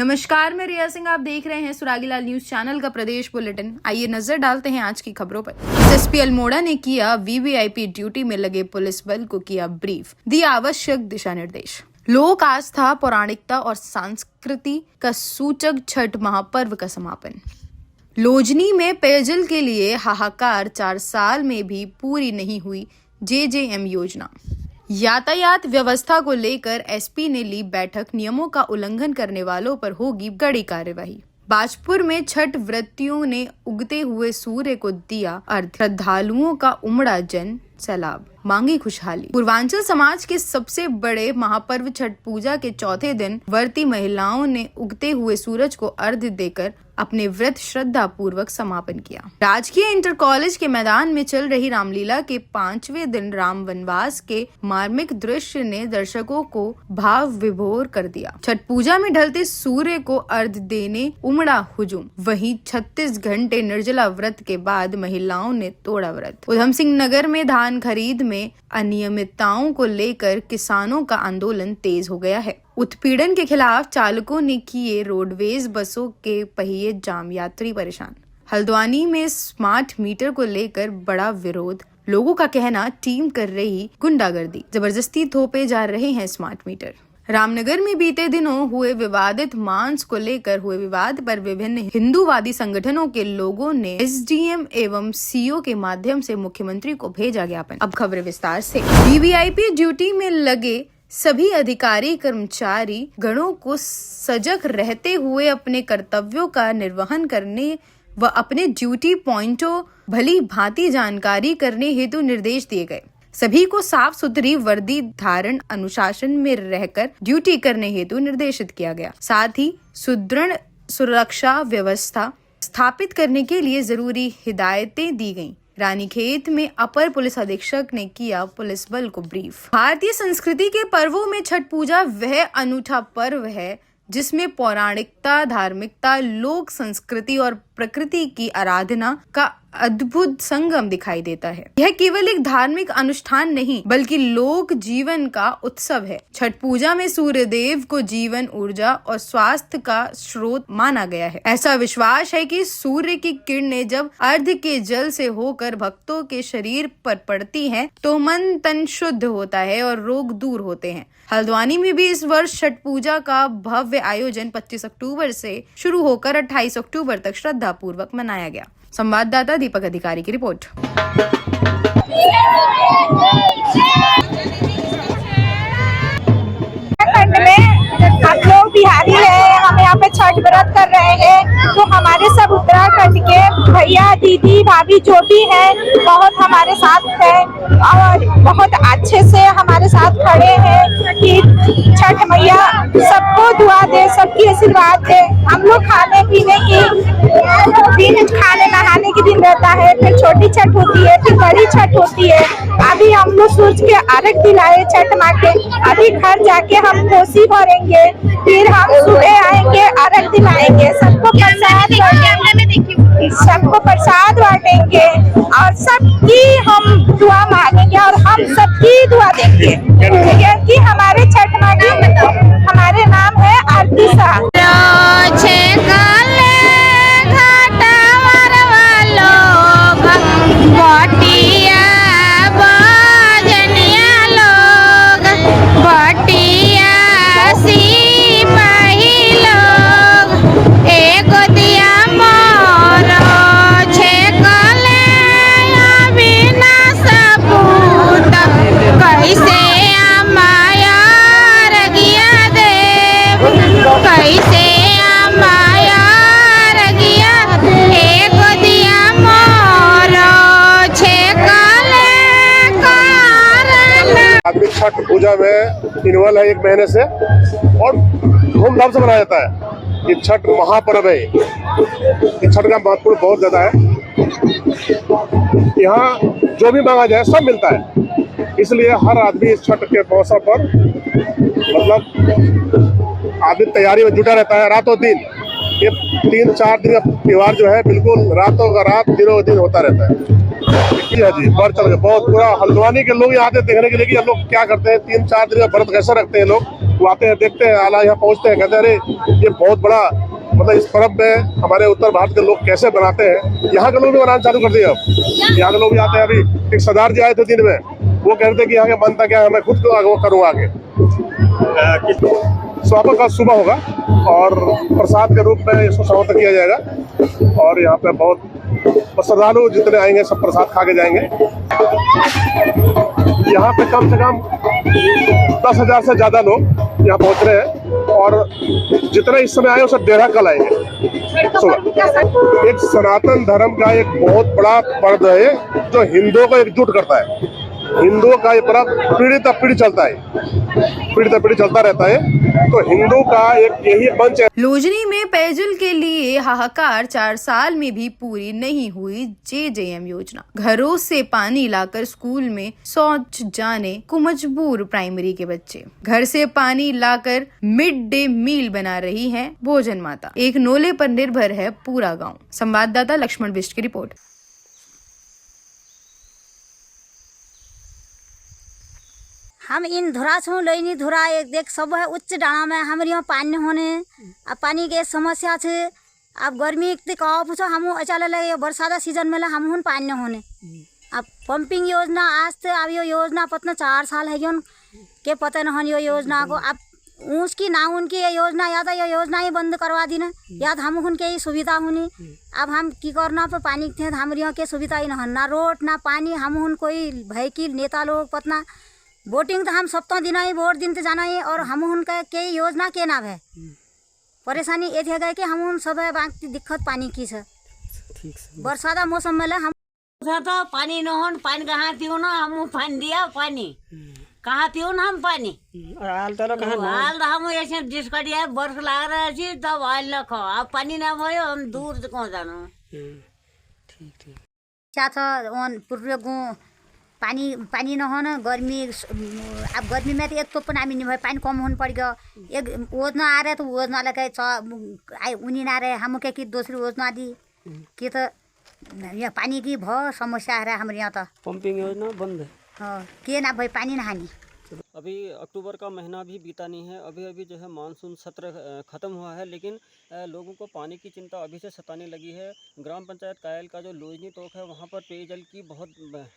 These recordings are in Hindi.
नमस्कार, मैं रिया सिंह। आप देख रहे हैं सुरागीलाल न्यूज चैनल का प्रदेश बुलेटिन। आइए नजर डालते हैं आज की खबरों पर। एसएसपी अल्मोड़ा ने किया वीवीआईपी ड्यूटी में लगे पुलिस बल को किया ब्रीफ, दिया आवश्यक दिशा निर्देश। लोक आस्था, पौराणिकता और संस्कृति का सूचक छठ महापर्व का समापन। लोजनी में पेयजल के लिए हाहाकार, 4 साल में भी पूरी नहीं हुई जेजेएम योजना। यातायात व्यवस्था को लेकर एसपी ने ली बैठक, नियमों का उल्लंघन करने वालों पर होगी कड़ी कार्यवाही। बाजपुर में छठ व्रतियों ने उगते हुए सूर्य को दिया अर्घ्य, श्रद्धालुओं का उमड़ा जन सैलाब, मांगी खुशहाली। पूर्वांचल समाज के सबसे बड़े महापर्व छठ पूजा के चौथे दिन व्रती महिलाओं ने उगते हुए सूरज को अर्घ्य देकर अपने व्रत श्रद्धा पूर्वक समापन किया। राजकीय इंटर कॉलेज के मैदान में चल रही रामलीला के 5वें दिन राम वनवास के मार्मिक दृश्य ने दर्शकों को भाव विभोर कर दिया। छठ पूजा में ढलते सूर्य को अर्घ्य देने उमड़ा हुजूम। वहीं 36 घंटे निर्जला व्रत के बाद महिलाओं ने तोड़ा व्रत। उधम सिंह नगर में धान खरीद में अनियमितताओं को लेकर किसानों का आंदोलन तेज हो गया है। उत्पीड़न के खिलाफ चालकों ने किए रोडवेज बसों के पहिए जाम, यात्री परेशान। हल्द्वानी में स्मार्ट मीटर को लेकर बड़ा विरोध। लोगों का कहना टीम कर रही गुंडागर्दी, जबरदस्ती थोपे जा रहे हैं स्मार्ट मीटर। रामनगर में बीते दिनों हुए विवादित मांस को लेकर हुए विवाद पर विभिन्न हिंदूवादी संगठनों के लोगों ने एसडीएम एवं सीओ के माध्यम से मुख्यमंत्री को भेजा ज्ञापन। अब खबरें विस्तार से। वीवीआईपी ड्यूटी में लगे सभी अधिकारी कर्मचारी गणों को सजग रहते हुए अपने कर्तव्यों का निर्वहन करने व अपने ड्यूटी पॉइंटों भली भांति जानकारी करने हेतु निर्देश दिए गए। सभी को साफ सुथरी वर्दी धारण, अनुशासन में रहकर ड्यूटी करने हेतु निर्देशित किया गया। साथ ही सुदृढ़ सुरक्षा व्यवस्था स्थापित करने के लिए जरूरी हिदायतें दी गईं। रानीखेत में अपर पुलिस अधीक्षक ने किया पुलिस बल को ब्रीफ। भारतीय संस्कृति के पर्वों में छठ पूजा वह अनूठा पर्व है जिसमें पौराणिकता, धार्मिकता, लोक संस्कृति और प्रकृति की आराधना का अद्भुत संगम दिखाई देता है। यह केवल एक धार्मिक अनुष्ठान नहीं बल्कि लोक जीवन का उत्सव है। छठ पूजा में सूर्य देव को जीवन, ऊर्जा और स्वास्थ्य का स्रोत माना गया है। ऐसा विश्वास है कि सूर्य की किरणें जब अर्घ्य के जल से होकर भक्तों के शरीर पर पड़ती हैं तो मन तन शुद्ध होता है और रोग दूर होते हैं। हल्द्वानी में भी इस वर्ष छठ पूजा का भव्य आयोजन 25 अक्टूबर से शुरू होकर 28 अक्टूबर तक श्रद्धा पूर्वक मनाया गया। संवाददाता दीपक अधिकारी की रिपोर्ट। हम लोग बिहारी हैं, हम यहाँ पे छठ व्रत कर रहे हैं, तो हमारे सब उत्तराखंड के भैया, दीदी, भाभी जो भी हैं बहुत हमारे साथ हैं और बहुत अच्छे से हमारे साथ खड़े हैं कि छठ मैया सबको दुआ दे, सबकी आशीर्वाद दे। हम लोग खाने पीने की दिन, खाने नहाने की दिन रहता है, फिर छोटी छठ होती है, फिर बड़ी छठ होती है। अभी हम लोग सूरज के अर्घ्य दिलाए छठ माँ के, अभी घर जाके हम कोसी भरेंगे, फिर हम सुबह आएंगे अर्घ्य दिलाएंगे, सबको प्रसाद बांटेंगे और सबकी हम दुआ मांगेंगे और हम सबकी दुआ देंगे क्योंकि हमारे छठ माँ की हमारे नाम है आरती शाह। छठ पूजा में इन्वॉल्व है 1 महीने से और धूमधाम से मनाया जाता है। ये छठ महापर्व है, ये छठ का महत्व बहुत ज्यादा है। यहाँ जो भी मांगा जाए सब मिलता है, इसलिए हर आदमी इस छठ के मौसम पर मतलब आदमी तैयारी में जुटा रहता है रातों दिन। ये 3-4 दिन का त्योहार जो है बिल्कुल रातों का रात, दिनों दिन होता रहता है। जी बढ़ चल के बहुत पूरा हल्द्वानी के लोग यहाँ आते देखने के लिए कि हम लोग क्या करते हैं, 3-4 दिन का व्रत कैसे रखते हैं लोग। वो आते हैं, देखते हैं, आला यहाँ पहुँचते हैं, कहते हैं अरे ये बहुत बड़ा, मतलब इस पर्व में हमारे उत्तर भारत के लोग कैसे बनाते हैं। यहाँ के लोग भी बनाना चालू कर दिए अब, यहाँ के लोग भी आते हैं। अभी एक सरदार जी आए थे दिन में, वो कहते हैं कि यहाँ के बनता क्या है, मैं खुद वो करूँगा आगे। स्वागत का सुबह होगा और प्रसाद के रूप में इसको समर्पित किया जाएगा और यहाँ पे बहुत श्रद्धालु जितने आएंगे सब प्रसाद खा के जाएंगे। यहाँ पे कम से कम 10,000 से ज्यादा लोग यहाँ पहुँच रहे हैं और जितने इस समय आए उससे 1.5 कल आएंगे सुबह। एक सनातन धर्म का एक बहुत बड़ा पर्व है जो हिंदुओं को एकजुट करता है। हिंदुओं का ये पर्व पीढ़ी दर पीढ़ी चलता है, पीढ़ी दर पीढ़ी चलता रहता है। तो हिंदू का एक यही मंच है। लोजनी में पेयजल के लिए हाहाकार 4 साल में भी पूरी नहीं हुई JJM योजना। घरों से पानी लाकर स्कूल में शौच जाने को मजबूर प्राइमरी के बच्चे। घर से पानी लाकर मिड डे मील बना रही है भोजन माता। एक नोले पर निर्भर है पूरा गाँव। संवाददाता लक्ष्मण बिष्ट की रिपोर्ट। हम इन धुरा छूँ लैनी धुरा एक देख सब है उच्च डाँडा में हमारे यहाँ पानी होने। अब पानी के समस्या छे। अब गर्मी कहो पूछो हम अचाल लगे बरसात सीजन में हम पानी होने। अब पंपिंग योजना आज से अब यो योजना पतना 4 साल है के पता न यो योजना को। अब उसकी ना उनकी ये योजना या तो ये योजना ही बंद करवा दी ना या तो हम उनके ही सुविधा होनी। अब हम की करना पे पानी थे हमारे यहाँ के सुविधा ही ना रोड ना पानी। हम उन कोई भय की नेता लोग पतना वोटिंग तो हम सप्ताह दिन ही वोट दिन तो जाना ही और हम उनका के योजना के नाम है। परेशानी ये थे गए कि हम उन सब बाकी दिक्कत पानी की है। बरसात मौसम में हम तो पानी न हो पानी कहाँ थी ना हम पानी दिया पानी कहाँ थी ना हम पानी हाल हम ऐसे डिस्कटिया बर्फ लगा रहे थी तब हाल रखो। अब पानी ना भयो हम दूर से कौन जानो। क्या था पूर्व को पानी न हो ना गर्मी। अब गर्मी में तो एक तो पानी नहीं भाई पानी कम होने पड़ गया। एक योजना आ रहे तो योजना लगे उन्हीं ना रहे हम क्या कि दूसरी योजना दी कि तो ये पानी की बहुत समस्या है हमारे यहाँ। तो पंपिंग योजना बंद है। हाँ कि ना भाई पानी नहानी। अभी अक्टूबर का महीना भी बीता नहीं है। अभी जो है मानसून सत्र ख़त्म हुआ है लेकिन लोगों को पानी की चिंता अभी से सताने लगी है। ग्राम पंचायत कायल का जो लोजनी तोक है वहाँ पर पेयजल की बहुत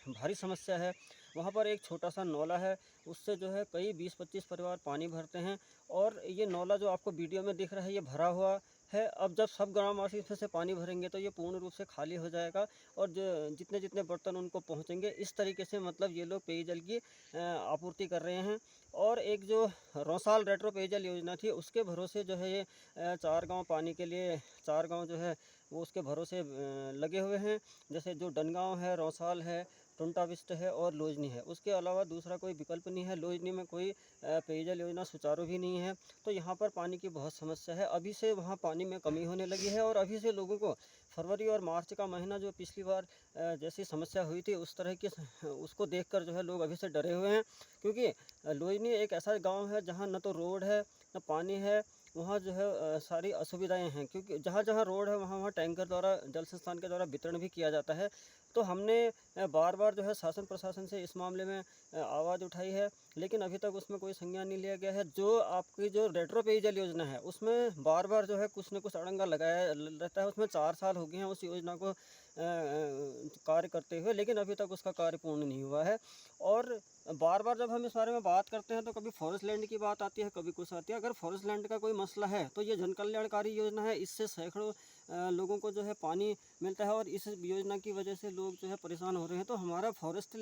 भारी समस्या है। वहाँ पर एक छोटा सा नौला है, उससे जो है कई 20-25 परिवार पानी भरते हैं और ये नौला जो आपको वीडियो में दिख रहा है ये भरा हुआ है। अब जब सब ग्रामवासी इसमें से पानी भरेंगे तो ये पूर्ण रूप से खाली हो जाएगा और जो जितने जितने बर्तन उनको पहुंचेंगे इस तरीके से मतलब ये लोग पेयजल की आपूर्ति कर रहे हैं। और एक जो रौसाल रेट्रो पेयजल योजना थी उसके भरोसे जो है ये 4 गांव पानी के लिए 4 गांव जो है वो उसके भरोसे लगे हुए हैं। जैसे जो डनगांव है, रौसाल है, टुंटाविस्ट है और लोजनी है। उसके अलावा दूसरा कोई विकल्प नहीं है। लोजनी में कोई पेयजल योजना सुचारू भी नहीं है। तो यहाँ पर पानी की बहुत समस्या है। अभी से वहाँ पानी में कमी होने लगी है और अभी से लोगों को फरवरी और मार्च का महीना जो पिछली बार जैसी समस्या हुई थी उस तरह की उसको देखकर जो है लोग अभी से डरे हुए हैं। क्योंकि लोजनी एक ऐसा गाँव है जहाँ न तो रोड है न पानी है। वहाँ जो है सारी असुविधाएं हैं क्योंकि जहाँ जहाँ रोड है वहाँ टैंकर द्वारा जल संस्थान के द्वारा वितरण भी किया जाता है। तो हमने बार बार जो है शासन प्रशासन से इस मामले में आवाज़ उठाई है लेकिन अभी तक उसमें कोई संज्ञान नहीं लिया गया है। जो आपकी जो रेट्रो पेयजल योजना है उसमें बार बार जो है कुछ न कुछ अड़ंगा लगाया रहता है। उसमें 4 साल हो गए हैं उस योजना को कार्य करते हुए लेकिन अभी तक उसका कार्य पूर्ण नहीं हुआ है। और बार बार जब हम इस बारे में बात करते हैं तो कभी फॉरेस्ट लैंड की बात आती है, कभी कुछ आती है। अगर फॉरेस्ट लैंड का कोई मसला है तो ये जन कल्याणकारी योजना है, इससे सैकड़ों लोगों को जो है पानी मिलता है और इस योजना की वजह से लोग जो है परेशान हो रहे हैं। तो हमारा फॉरेस्ट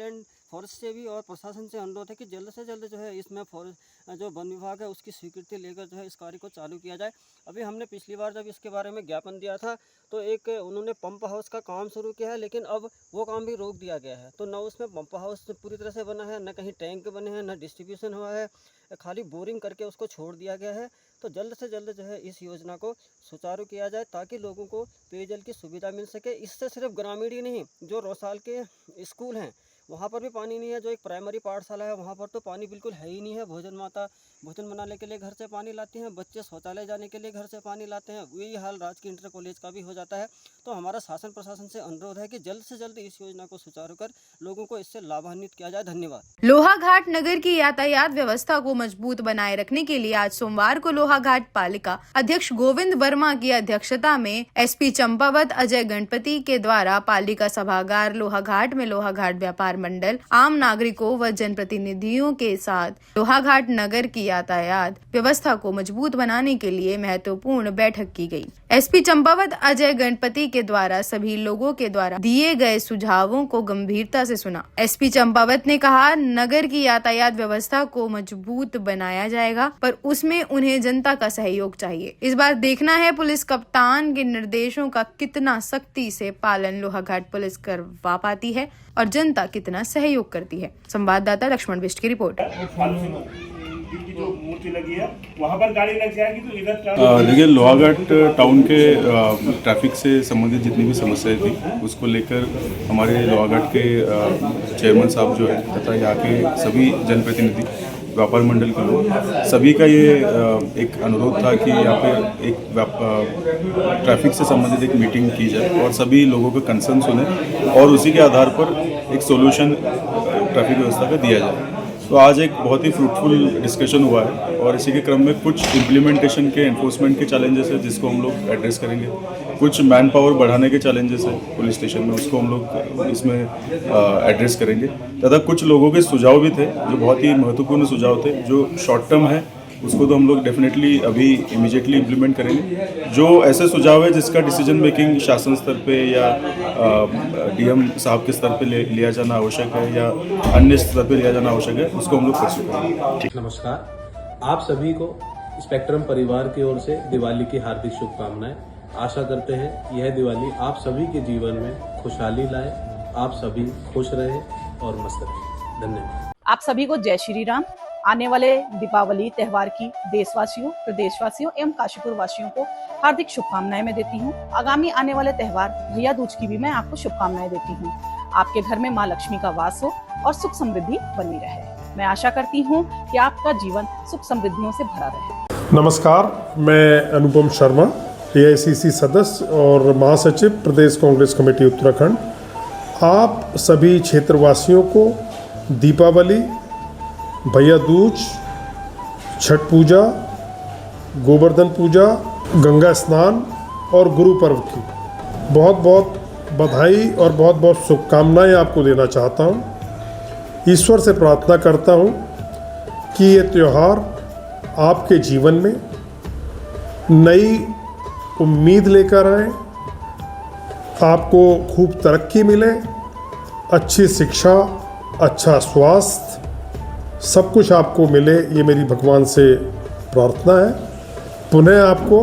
से भी और प्रशासन से अनुरोध है कि जल्द से जल्द जो है इसमें फॉरेस्ट जो वन विभाग है उसकी स्वीकृति लेकर जो है इस कार्य को चालू किया जाए। अभी हमने पिछली बार जब इसके बारे में ज्ञापन दिया था तो एक उन्होंने पंप हाउस का काम शुरू किया है लेकिन अब वो काम भी रोक दिया गया है। तो न उसमें पंप हाउस पूरी तरह से बना है, न कहीं टैंक बने हैं, न डिस्ट्रीब्यूशन हुआ है, खाली बोरिंग करके उसको छोड़ दिया गया है। तो जल्द से जल्द जो है इस योजना को सुचारू किया जाए ताकि लोगों को पेयजल की सुविधा मिल सके। इससे सिर्फ ग्रामीण ही नहीं, जो रौसाल के स्कूल हैं वहाँ पर भी पानी नहीं है। जो एक प्राइमरी पाठशाला है वहाँ पर तो पानी बिल्कुल है ही नहीं है। भोजन बनाने के लिए घर से पानी लाते हैं, बच्चे शौचालय जाने के लिए घर से पानी लाते हैं। यही हाल राजकीय इंटर कॉलेज का भी हो जाता है। तो हमारा शासन प्रशासन से अनुरोध है कि जल्द से जल्द इस योजना को सुचारू कर लोगों को इससे लाभान्वित किया जाए। धन्यवाद। लोहाघाट नगर की यातायात व्यवस्था को मजबूत बनाए रखने के लिए आज सोमवार को लोहाघाट पालिका अध्यक्ष गोविंद वर्मा की अध्यक्षता में एसपी चंपावत अजय गणपति के द्वारा पालिका सभागार लोहाघाट में लोहाघाट व्यापार मंडल, आम नागरिकों व जनप्रतिनिधियों के साथ लोहाघाट नगर की यातायात व्यवस्था को मजबूत बनाने के लिए महत्वपूर्ण बैठक की गई। एसपी चंपावत अजय गणपति के द्वारा सभी लोगों के द्वारा दिए गए सुझावों को गंभीरता से सुना। एसपी चंपावत ने कहा, नगर की यातायात व्यवस्था को मजबूत बनाया जाएगा, पर उसमें उन्हें जनता का सहयोग चाहिए। इस बार देखना है पुलिस कप्तान के निर्देशों का कितना सख्ती से पालन लोहाघाट पुलिस करवा पाती है और जनता कितना सहयोग करती है। संवाददाता लक्ष्मण बिष्ट की रिपोर्ट। जो मूर्ति लगी है वहाँ पर गाड़ी लग जाएगी तो इधर देखिए, लोहाघाट टाउन के ट्रैफिक से संबंधित जितनी भी समस्याएं थी उसको लेकर हमारे लोहाघाट के चेयरमैन साहब जो है तथा यहाँ के सभी जनप्रतिनिधि, व्यापार मंडल के लोग, सभी का ये एक अनुरोध था कि यहाँ पे एक ट्रैफिक से संबंधित एक मीटिंग की जाए और सभी लोगों के कंसर्न सुने और उसी के आधार पर एक सॉल्यूशन ट्रैफिक व्यवस्था का दिया जाए। तो आज एक बहुत ही फ्रूटफुल डिस्कशन हुआ है और इसी के क्रम में कुछ इम्प्लीमेंटेशन के एनफोर्समेंट के चैलेंजेस है जिसको हम लोग एड्रेस करेंगे। कुछ मैन पावर बढ़ाने के चैलेंजेस है पुलिस स्टेशन में, उसको हम लोग इसमें एड्रेस करेंगे। तथा कुछ लोगों के सुझाव भी थे जो बहुत ही महत्वपूर्ण सुझाव थे, जो शॉर्ट टर्म है उसको तो हम लोग डेफिनेटली अभी इमीडिएटली इम्प्लीमेंट करेंगे। जो ऐसे सुझाव है जिसका डिसीजन मेकिंग शासन स्तर पे या डीएम साहब के स्तर पे लिया जाना आवश्यक है या अन्य स्तर पे लिया जाना आवश्यक है, उसको हम लोग परस्यू करेंगे। नमस्कार, आप सभी को स्पेक्ट्रम परिवार की ओर से दिवाली की हार्दिक शुभकामनाएं। आशा करते हैं यह दिवाली आप सभी के जीवन में खुशहाली लाए, आप सभी खुश रहे और मस्त रहे। धन्यवाद। आप सभी को जय श्री राम। आने वाले दीपावली त्यौहार की देशवासियों, प्रदेशवासियों एवं काशीपुर वासियों को हार्दिक शुभकामनाएं मैं देती हूँ। आगामी आने वाले त्यौहार भैया दूज की भी मैं आपको शुभकामनाएं देती हूँ। आपके घर में माँ लक्ष्मी का वास हो और सुख समृद्धि बनी रहे। मैं आशा करती हूँ कि आपका जीवन सुख समृद्धियों से भरा रहे। नमस्कार, मैं अनुपम शर्मा, AICC सदस्य और महासचिव प्रदेश कांग्रेस कमेटी उत्तराखंड। आप सभी क्षेत्रवासियों को दीपावली, भैया दूज, छठ पूजा, गोवर्धन पूजा, गंगा स्नान और गुरु पर्व की बहुत बहुत बधाई और बहुत बहुत शुभकामनाएं आपको देना चाहता हूं। ईश्वर से प्रार्थना करता हूं कि ये त्यौहार आपके जीवन में नई उम्मीद लेकर आए, आपको खूब तरक्की मिले, अच्छी शिक्षा, अच्छा स्वास्थ्य, सब कुछ आपको मिले, ये मेरी भगवान से प्रार्थना है। पुनः आपको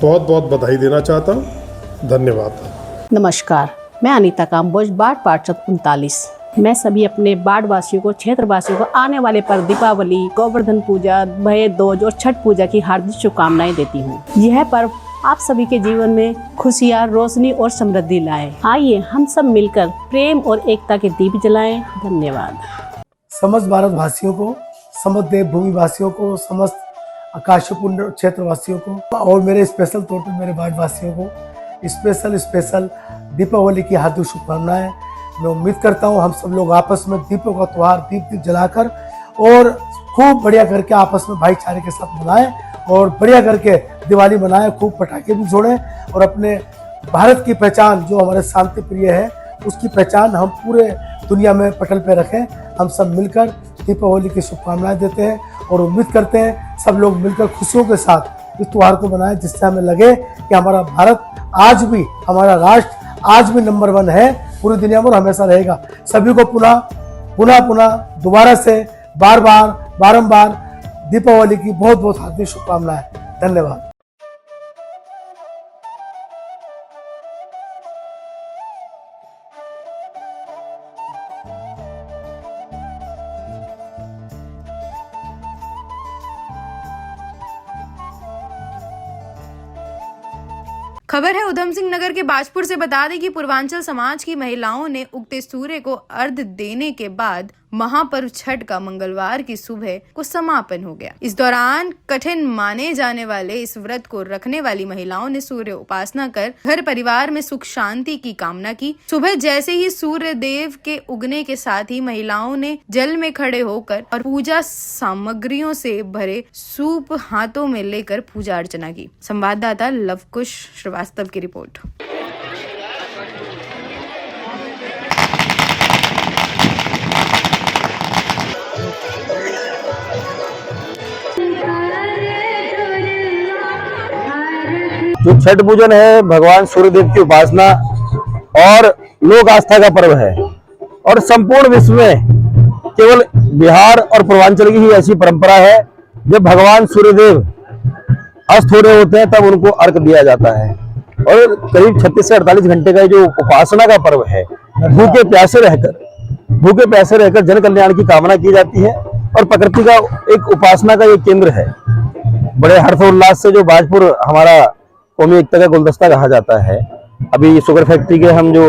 बहुत बहुत बधाई देना चाहता हूँ। धन्यवाद। नमस्कार, मैं अनीता काम्बोज, बाढ़ पार्षद 39। मैं सभी अपने बाढ़ वासियों को, क्षेत्रवासियों को आने वाले पर्व दीपावली, गोवर्धन पूजा, भैया दूज और छठ पूजा की हार्दिक शुभकामनाएं देती हूँ। यह पर्व आप सभी के जीवन में खुशियाँ, रोशनी और समृद्धि लाए। आइए हम सब मिलकर प्रेम और एकता के दीप जलाएं। धन्यवाद। समस्त भारत वासियों को, समस्त देवभूमि वासियों को, समस्त काशीपुर क्षेत्र वासियों को और मेरे स्पेशल तौर पे मेरे बाढ़ वासियों को स्पेशल दीपावली की हार्दिक शुभकामनाएं। मैं उम्मीद करता हूँ हम सब लोग आपस में दीपों का त्योहार दीप जलाकर और खूब बढ़िया करके आपस में भाईचारे के साथ मनाएं और बढ़िया करके दिवाली मनाएं, खूब पटाखे भी छोड़ें और अपने भारत की पहचान जो हमारे शांति प्रिय है उसकी पहचान हम पूरे दुनिया में पटल पे रखें। हम सब मिलकर दीपावली की शुभकामनाएं देते हैं और उम्मीद करते हैं सब लोग मिलकर खुशियों के साथ इस त्यौहार को मनाएं, जिससे हमें लगे कि हमारा भारत आज भी, हमारा राष्ट्र आज भी नंबर 1 है, पूरी दुनिया में हमेशा रहेगा। सभी को पुनः दोबारा से बारंबार दीपावली की बहुत बहुत हार्दिक शुभकामनाएं। धन्यवाद। खबर है उधम सिंह नगर के बाजपुर से। बता दें कि पूर्वांचल समाज की महिलाओं ने उगते सूर्य को अर्घ्य देने के बाद महापर्व छठ का मंगलवार की सुबह को समापन हो गया। इस दौरान कठिन माने जाने वाले इस व्रत को रखने वाली महिलाओं ने सूर्य उपासना कर घर परिवार में सुख शांति की कामना की। सुबह जैसे ही सूर्य देव के उगने के साथ ही महिलाओं ने जल में खड़े होकर और पूजा सामग्रियों से भरे सूप हाथों में लेकर पूजा अर्चना की। संवाददाता लवकुश श्रीवास्तव की रिपोर्ट। जो छठ पूजन है भगवान सूर्यदेव की उपासना और लोक आस्था का पर्व है और संपूर्ण विश्व में केवल बिहार और पूर्वांचल की ही ऐसी परंपरा है जब भगवान सूर्यदेव अस्त हो रहे होते हैं तब उनको अर्घ दिया जाता है। और करीब 36 से 48 घंटे का जो उपासना का पर्व है, भूखे प्यासे रहकर जन कल्याण की कामना की जाती है और प्रकृति का एक उपासना का एक केंद्र है। बड़े हर्षोल्लास से जो बाजपुर हमारा कौमी एकता का गुलदस्ता कहा जाता है, अभी शुगर फैक्ट्री के हम जो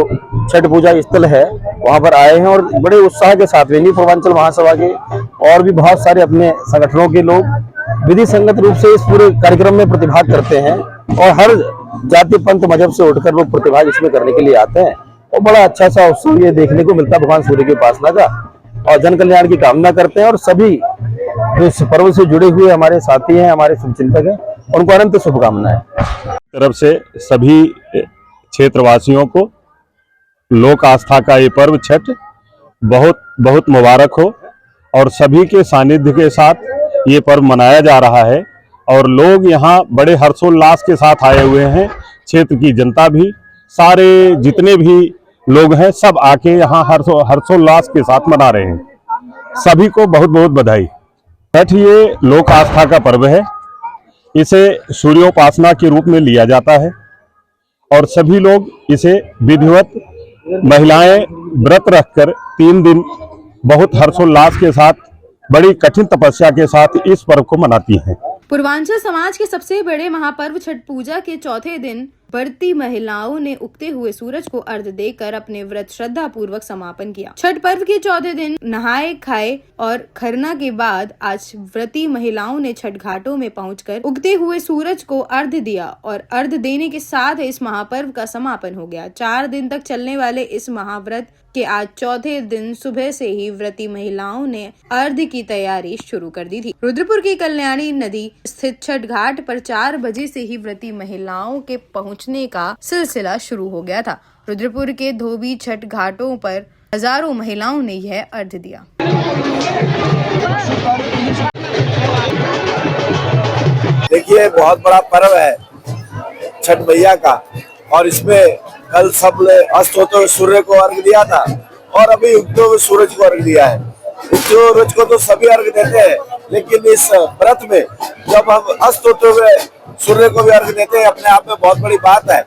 छठ पूजा स्थल है वहां पर आए हैं और बड़े उत्साह के साथ वेनी पूर्वांचल महासभा के और भी बहुत सारे अपने संगठनों के लोग विधि संगत रूप से इस पूरे कार्यक्रम में प्रतिभाग करते हैं और हर जाति पंथ मजहब से उठकर लोग प्रतिभाग इसमें करने के लिए आते हैं और बड़ा अच्छा सा उत्सव ये देखने को मिलता है भगवान सूर्य की उपासना का और जन कल्याण की कामना करते हैं। और सभी जो इस पर्व से जुड़े हुए हमारे साथी हैं, हमारे शुभचिंतक हैं, उनको अनंत शुभकामनाएं। तरफ से सभी क्षेत्रवासियों को लोक आस्था का ये पर्व छठ बहुत बहुत मुबारक हो और सभी के सानिध्य के साथ ये पर्व मनाया जा रहा है और लोग यहाँ बड़े हर्षोल्लास के साथ आए हुए हैं। क्षेत्र की जनता भी, सारे जितने भी लोग हैं सब आके यहाँ हर्षोल्लास के साथ मना रहे हैं। सभी को बहुत बहुत बधाई। छठ ये लोक आस्था का पर्व है, इसे सूर्योपासना के रूप में लिया जाता है और सभी लोग इसे विधिवत महिलाएं व्रत रखकर 3 दिन बहुत हर्षोल्लास के साथ बड़ी कठिन तपस्या के साथ इस पर्व को मनाती हैं। पूर्वांचल समाज के सबसे बड़े महापर्व छठ पूजा के चौथे दिन व्रती महिलाओं ने उगते हुए सूरज को अर्घ्य देकर अपने व्रत श्रद्धा पूर्वक समापन किया। छठ पर्व के चौथे दिन नहाए खाए और खरना के बाद आज व्रती महिलाओं ने छठ घाटों में पहुंचकर उगते हुए सूरज को अर्घ्य दिया और अर्घ्य देने के साथ इस महापर्व का समापन हो गया। 4 दिन तक चलने वाले इस महाव्रत के आज चौथे दिन सुबह से ही व्रती महिलाओं ने अर्घ्य की तैयारी शुरू कर दी थी। रुद्रपुर की कल्याणी नदी स्थित छठ घाट पर 4 बजे से ही व्रती महिलाओं के पहुंचने का सिलसिला शुरू हो गया था। रुद्रपुर के धोबी छठ घाटों पर हजारों महिलाओं ने यह अर्घ्य दिया। देखिए, बहुत बड़ा पर्व है छठ मैया का और इसमें कल सब अस्त होते हुए सूर्य को अर्घ दिया था और अभी उगते हुए सूरज को अर्घ दिया है। उगते सूरज को तो सभी अर्घ देते हैं, लेकिन इस व्रत में जब हम अस्त होते हुए सूर्य को भी अर्घ देते हैं अपने आप में बहुत बड़ी बात है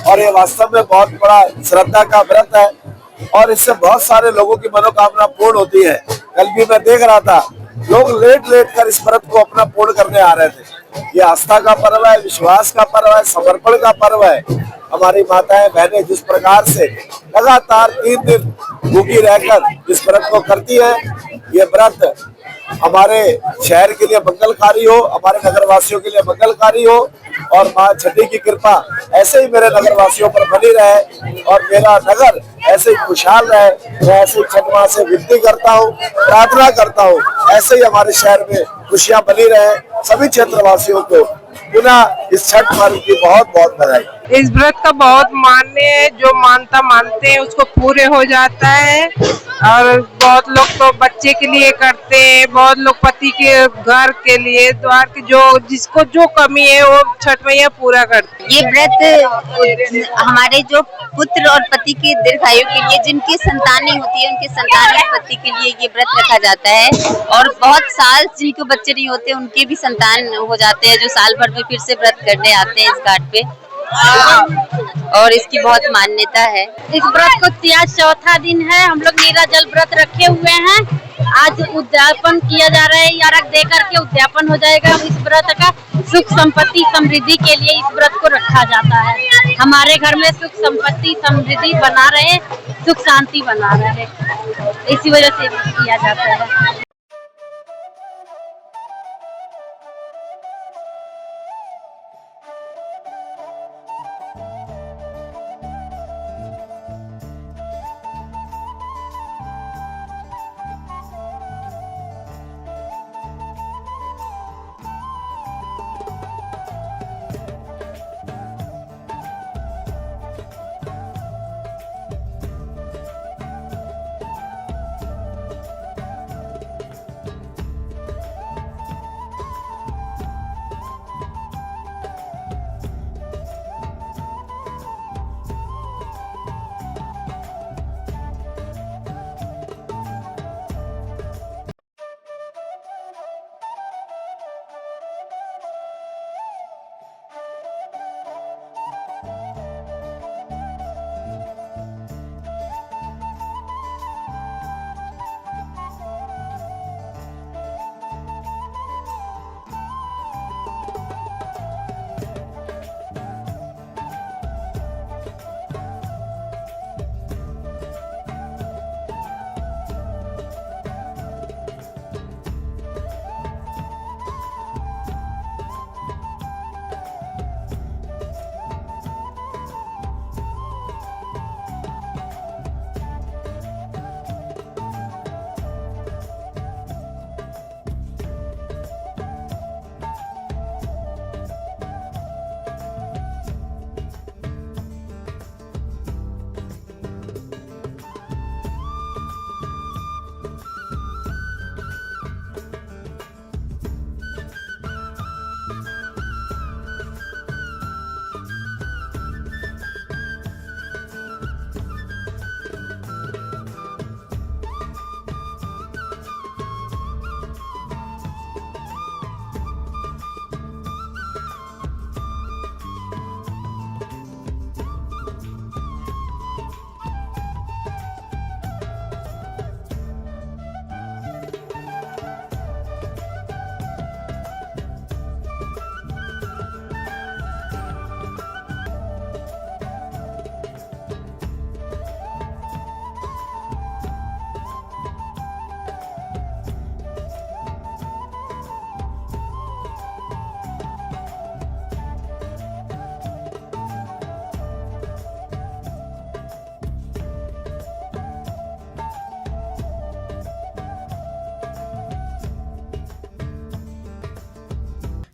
और ये वास्तव में बहुत बड़ा श्रद्धा का व्रत है और इससे बहुत सारे लोगों की मनोकामना पूर्ण होती है। कल भी मैं देख रहा था लोग लेट कर इस व्रत को अपना पूर्ण करने आ रहे थे। ये आस्था का पर्व है, विश्वास का पर्व है, समर्पण का पर्व है। हमारी माताएं बहनें जिस प्रकार से लगातार 3 दिन भूखी रहकर इस व्रत को करती है, ये व्रत हमारे शहर के लिए मंगलकारी हो, हमारे नगरवासियों के लिए मंगलकारी हो और माँ छठी की कृपा ऐसे ही मेरे नगरवासियों पर बनी रहे और मेरा नगर ऐसे ही खुशहाल रहे। मैं ऐसे ही छठ माँ से विनती करता हूँ, प्रार्थना करता हूँ, ऐसे ही हमारे शहर में खुशियाँ बनी रहे। सभी क्षेत्रवासियों को पुनः इस छठ पर्व की बहुत बहुत बधाई। इस व्रत का बहुत मान्य है, जो मानते हैं उसको पूरे हो जाता है और बहुत लोग तो बच्चे के लिए करते हैं, बहुत लोग पति के घर के लिए, द्वार के जो जिसको जो कमी है वो छठ मैया पूरा करती है। ये व्रत हमारे जो पुत्र और पति के दीर्घायु के लिए, जिनकी संतान नहीं होती है उनके संतान उत्पत्ति के लिए ये व्रत रखा जाता है और बहुत साल जिनके बच्चे नहीं होते उनके भी संतान हो जाते हैं, जो साल भर में फिर से व्रत करने आते हैं इस घाट पे और इसकी बहुत मान्यता है। इस व्रत को आज चौथा दिन है, हम लोग नीरा जल व्रत रखे हुए हैं। आज उद्यापन किया जा रहा है। अर्घ दे करके उद्यापन हो जाएगा। इस व्रत का सुख संपत्ति समृद्धि के लिए इस व्रत को रखा जाता है। हमारे घर में सुख संपत्ति समृद्धि बना रहे, सुख शांति बना रहे, इसी वजह से किया जाता है।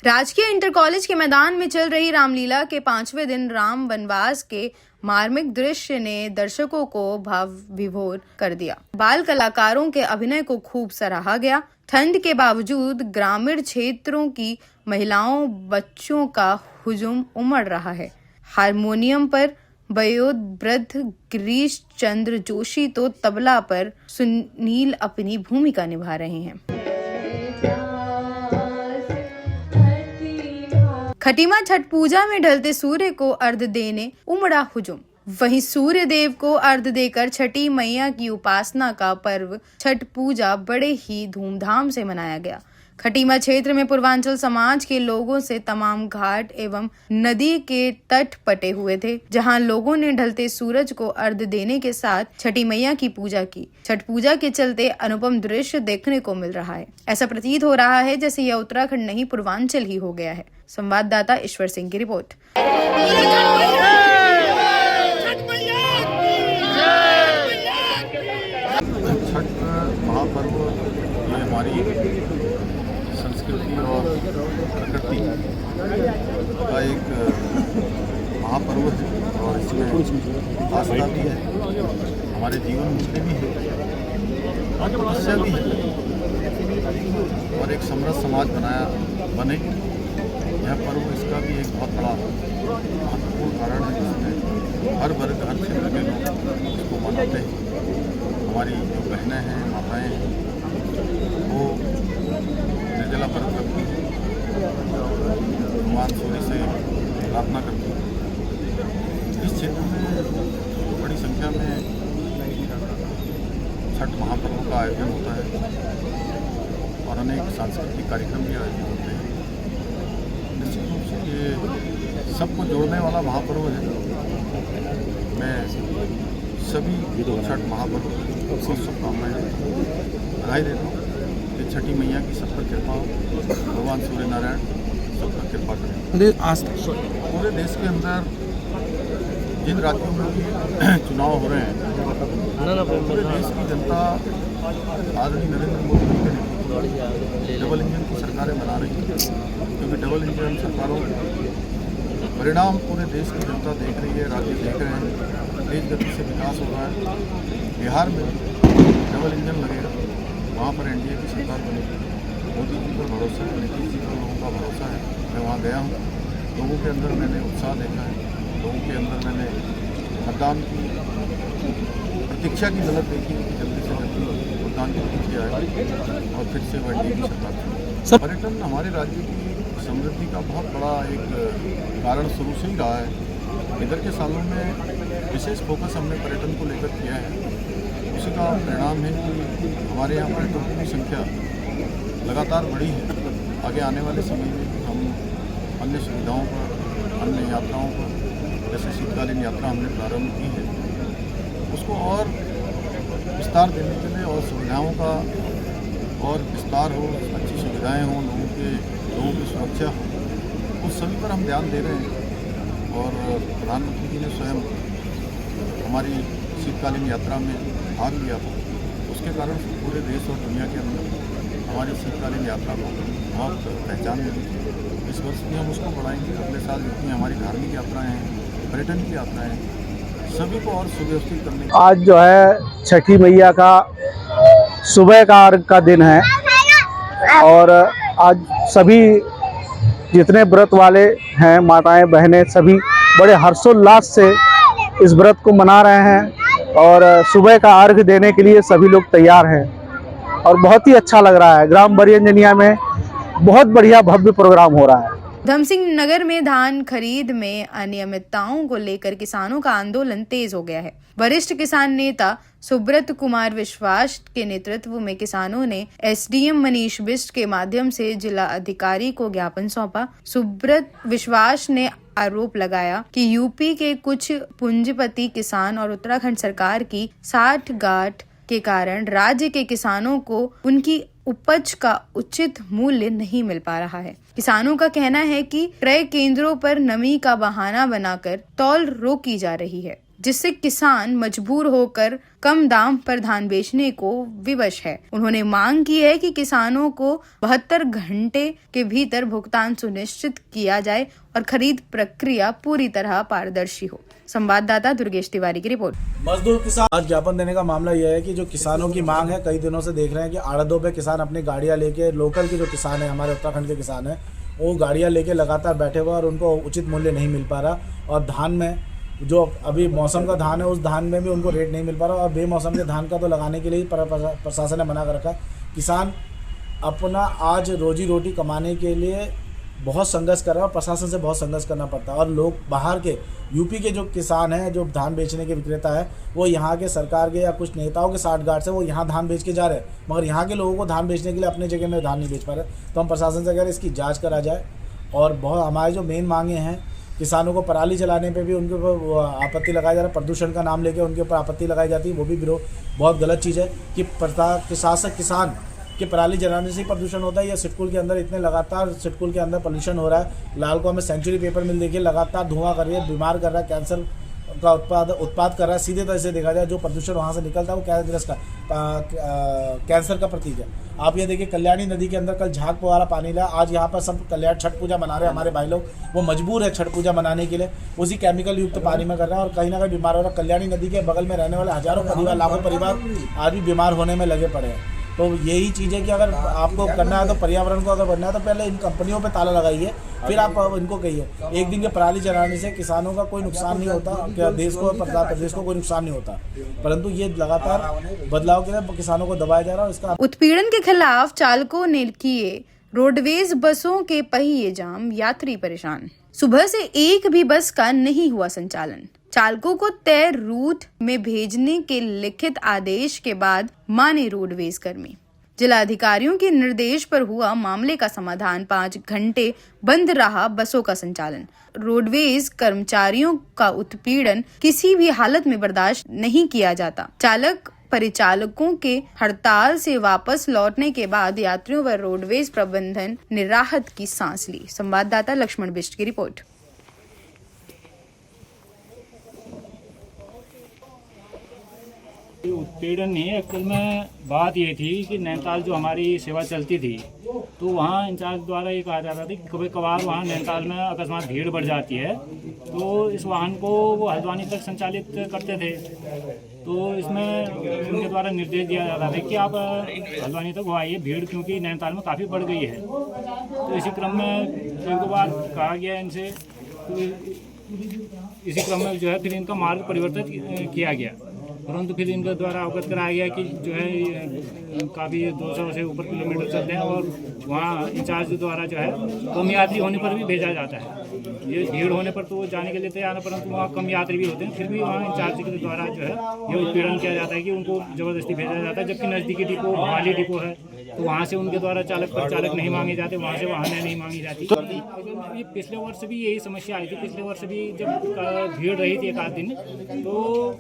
राजकीय इंटर कॉलेज के मैदान में चल रही रामलीला के 5वें दिन राम वनवास के मार्मिक दृश्य ने दर्शकों को भाव विभोर कर दिया। बाल कलाकारों के अभिनय को खूब सराहा गया। ठंड के बावजूद ग्रामीण क्षेत्रों की महिलाओं बच्चों का हुजूम उमड़ रहा है। हारमोनियम पर वयोवृद्ध गिरीश चंद्र जोशी तो तबला पर सुनील अपनी भूमिका निभा रहे हैं। खटीमा छठ पूजा में ढलते सूर्य को अर्घ देने उमड़ा हुजूम। वहीं सूर्य देव को अर्घ देकर छठी मैया की उपासना का पर्व छठ पूजा बड़े ही धूमधाम से मनाया गया। खटीमा क्षेत्र में पूर्वांचल समाज के लोगों से तमाम घाट एवं नदी के तट पटे हुए थे, जहां लोगों ने ढलते सूरज को अर्घ देने के साथ छठी मैया की पूजा की। छठ पूजा के चलते अनुपम दृश्य देखने को मिल रहा है। ऐसा प्रतीत हो रहा है जैसे यह उत्तराखंड नहीं पूर्वांचल ही हो गया है। संवाददाता ईश्वर सिंह की रिपोर्ट। छठ महापर्व ये हमारी संस्कृति और प्रकृति का एक महापर्व है और इसमें आस्था भी है, हमारे जीवन में भी है और तपस्या भी है और एक समृद्ध समाज बने। यह पर्व इसका भी एक बहुत बड़ा महत्वपूर्ण कारण है, जिसमें हर वर्ग हर क्षेत्र के लोग इसको मनाते हैं। हमारी जो बहनें हैं, माताएं हैं, वो निर्जला व्रत करती हैं, भगवान सूर्य से प्रार्थना करती हैं। इस क्षेत्र में बड़ी संख्या में छठ महापर्व का आयोजन होता है और अनेक सांस्कृतिक कार्यक्रम भी आयोजित होते हैं। निश्चित रूप से ये सबको जोड़ने वाला महापर्व है। मैं सभी छठ महापर्व को शुभकामनाएं बधाई देता हूँ कि छठी मैया की सब पर कृपा हो, भगवान सूर्य नारायण सब पर कृपा करें। पूरे देश के अंदर जिन राज्यों में भी चुनाव हो रहे हैं, पूरे देश की जनता आदरणीय नरेंद्र मोदी जी के नेतृत्व डबल इंजन की सरकारें बना रही हैं, क्योंकि डबल इंजन सरकारों के परिणाम पूरे देश की जनता देख रही है, राज्य देख रहे हैं, तेज गति से विकास हो रहा है। बिहार में डबल इंजन लगेगा, वहाँ पर एनडीए की सरकार बनेगी। मोदी जी पर भरोसा है, नीतीश जी पर लोगों का भरोसा है। मैं वहाँ गया हूँ, लोगों के अंदर मैंने उत्साह देखा है, लोगों के अंदर मैंने मतदान की प्रतीक्षा की झलक देखी कि जल्दी से जल्दी मतदान की प्रतीक्षा आए और फिर से वह एनडीए की सरकार थी। पर्यटन हमारे राज्य की समृद्धि का बहुत बड़ा एक कारण शुरू से ही रहा है। इधर के सालों में विशेष फोकस हमने पर्यटन को लेकर किया है। उसी का परिणाम है कि हमारे यहाँ पर्यटकों की संख्या लगातार बढ़ी है। आगे आने वाले समय में हम अन्य सुविधाओं पर, अन्य यात्राओं पर, जैसे शीतकालीन यात्रा हमने प्रारंभ की है, उसको और विस्तार देने के लिए और सुविधाओं का और विस्तार हो, अच्छी सुविधाएं हों, लोगों की सुरक्षा हो, उस सभी पर हम ध्यान दे रहे हैं। और प्रधानमंत्री जी ने स्वयं हमारी शीतकालीन यात्रा में भाग लिया था। उसके कारण पूरे देश और दुनिया के अंदर हमारी शीतकालीन यात्रा को बहुत पहचान मिली थी। इस वर्ष भी हम उसको बढ़ाएंगे। अगले साल जितनी हमारी धार्मिक यात्राएं हैं, पर्यटन की यात्राएं, सभी को और सुव्यवस्थित करने। आज जो है छठी मैया का सुबह का अर्घ का दिन है और आज सभी जितने व्रत वाले हैं, माताएं बहनें, सभी बड़े हर्षोल्लास से इस व्रत को मना रहे हैं और सुबह का अर्घ देने के लिए सभी लोग तैयार हैं और बहुत ही अच्छा लग रहा है। ग्राम बरियंजनिया में बहुत बढ़िया भव्य प्रोग्राम हो रहा है। धमसिंह नगर में धान खरीद में अनियमितताओं को लेकर किसानों का आंदोलन तेज हो गया है। वरिष्ठ किसान नेता सुब्रत कुमार विश्वास के नेतृत्व में किसानों ने एसडीएम मनीष बिष्ट के माध्यम से जिला अधिकारी को ज्ञापन सौंपा। सुब्रत विश्वास ने आरोप लगाया कि यूपी के कुछ पूंजीपति किसान और उत्तराखंड सरकार की साठगांठ के कारण राज्य के किसानों को उनकी उपज का उचित मूल्य नहीं मिल पा रहा है। किसानों का कहना है कि क्रय केंद्रों पर नमी का बहाना बनाकर तौल रोकी जा रही है, जिससे किसान मजबूर होकर कम दाम पर धान बेचने को विवश है। उन्होंने मांग की है कि किसानों को 72 घंटे के भीतर भुगतान सुनिश्चित किया जाए और खरीद प्रक्रिया पूरी तरह पारदर्शी हो। संवाददाता दुर्गेश तिवारी की रिपोर्ट। मजदूर किसान आज ज्ञापन देने का मामला यह है कि जो किसानों की मांग है, कई दिनों से देख रहे हैं कि आड़तों पे किसान अपनी गाड़ियां लेके, लोकल के जो किसान है, हमारे उत्तराखंड के किसान है, वो गाड़ियां लेके लगातार बैठे हुए और उनको उचित मूल्य नहीं मिल पा रहा। और धान में जो अभी मौसम का धान है, उस धान में भी उनको रेट नहीं मिल पा रहा और बेमौसम के धान का तो लगाने के लिए प्रशासन ने मना कर रखा। किसान अपना आज रोजी रोटी कमाने के लिए बहुत संघर्ष कर रहा है और प्रशासन से बहुत संघर्ष करना पड़ता है। और लोग बाहर के यूपी के जो किसान हैं, जो धान बेचने के विक्रेता है, वो यहाँ के सरकार के या कुछ नेताओं के साठगांठ से वो यहाँ धान बेच के जा रहे हैं, मगर यहाँ के लोगों को धान बेचने के लिए अपने जगह में धान नहीं बेच पा रहे। तो हम प्रशासन से कह रहे हैं इसकी जाँच करा जाए। और बहुत हमारे जो मेन मांगे हैं, किसानों को पराली चलाने पे भी उनके ऊपर आपत्ति लगाया जा रहा है, प्रदूषण का नाम लेके उनके ऊपर आपत्ति लगाई जाती है, वो भी विरोध बहुत गलत चीज़ है कि प्रशासक किसान कि पराली जलाने से ही प्रदूषण होता है। या सिटकुल के अंदर इतने लगातार सिटकुल के अंदर पोल्यूशन हो रहा है। लालकुआ में सेंचुरी पेपर मिल देखिए लगातार धुआं कर रही है, बीमार कर रहा है, कैंसर का उत्पाद कर रहा है। सीधे तरह से देखा जाए जो प्रदूषण वहाँ से निकलता है वो कैंसर का प्रतीक है। आप ये देखिए कल्याणी नदी के अंदर कल झाग वाला पानी लाया, आज यहाँ पर सब कल्याण छठ पूजा मना रहे हैं हमारे भाई लोग, वो मजबूर है छठ पूजा मनाने के लिए, उसी केमिकल युक्त पानी में कर रहे हैं और कहीं ना कहीं बीमार हो रहा है। कल्याणी नदी के बगल में रहने वाले हजारों परिवार, लाखों परिवार आज भी बीमार होने में लगे पड़े हैं। तो यही चीज़ है कि अगर आपको करना है तो पर्यावरण को अगर बनना है तो पहले इन कंपनियों पे ताला लगाइए, फिर आप इनको कहिए। एक दिन के पराली जलाने से किसानों का कोई नुकसान नहीं होता, क्या देश को प्रदेश को कोई नुकसान नहीं होता, परंतु ये लगातार बदलाव के लिए किसानों को दबाया जा रहा है। इसका उत्पीड़न के खिलाफ चालकों ने किए रोडवेज बसों के पहिए जाम, यात्री परेशान। सुबह से एक भी बस का नहीं हुआ संचालन। चालकों को तय रूट में भेजने के लिखित आदेश के बाद माने रोडवेज कर्मी। जिलाधिकारियों के निर्देश पर हुआ मामले का समाधान। 5 घंटे बंद रहा बसों का संचालन। रोडवेज कर्मचारियों का उत्पीड़न किसी भी हालत में बर्दाश्त नहीं किया जाता। चालक परिचालकों के हड़ताल से वापस लौटने के बाद यात्रियों व रोडवेज प्रबंधन ने राहत की सांस ली। संवाददाता लक्ष्मण बिष्ट की रिपोर्ट। उत्पीड़न नहीं है, एक्चुअल में बात ये थी कि नैनीताल जो हमारी सेवा चलती थी तो वहाँ इंचार्ज द्वारा ये कहा जाता था कि कभी कभार वहाँ नैनीताल में अकस्मात भीड़ बढ़ जाती है तो इस वाहन को वो हल्द्वानी तक संचालित करते थे। तो इसमें उनके द्वारा निर्देश दिया जाता था कि आप हल्द्वानी तक वो आइए, भीड़ क्योंकि नैनीताल में काफ़ी बढ़ गई है। तो इसी क्रम में एक दो बार कहा गया इनसे, तो इसी क्रम में जो है फिर इनका मार्ग परिवर्तित किया गया, परंतु फिर इनके द्वारा अवगत कराया गया कि जो है काफ़ी 200 से ऊपर किलोमीटर चलते हैं और वहाँ इंचार्ज द्वारा जो है कम यात्री होने पर भी भेजा जाता है। ये भीड़ होने पर तो वो जाने के लिए तैयार है, परंतु वहाँ कम यात्री भी होते हैं, फिर भी वहाँ इंचार्ज के द्वारा जो है ये उत्पीड़न किया जाता है कि उनको ज़बरदस्ती भेजा जाता है। जबकि नज़दीकी डिपो भवाली डिपो है तो वहाँ से उनके द्वारा चालक परिचालक नहीं मांगे जाते, वहाँ से वाहनें नहीं मांगी जाती। ये पिछले वर्ष भी यही समस्या आई थी। पिछले वर्ष भी जब भीड़ रही थी एक आध दिन तो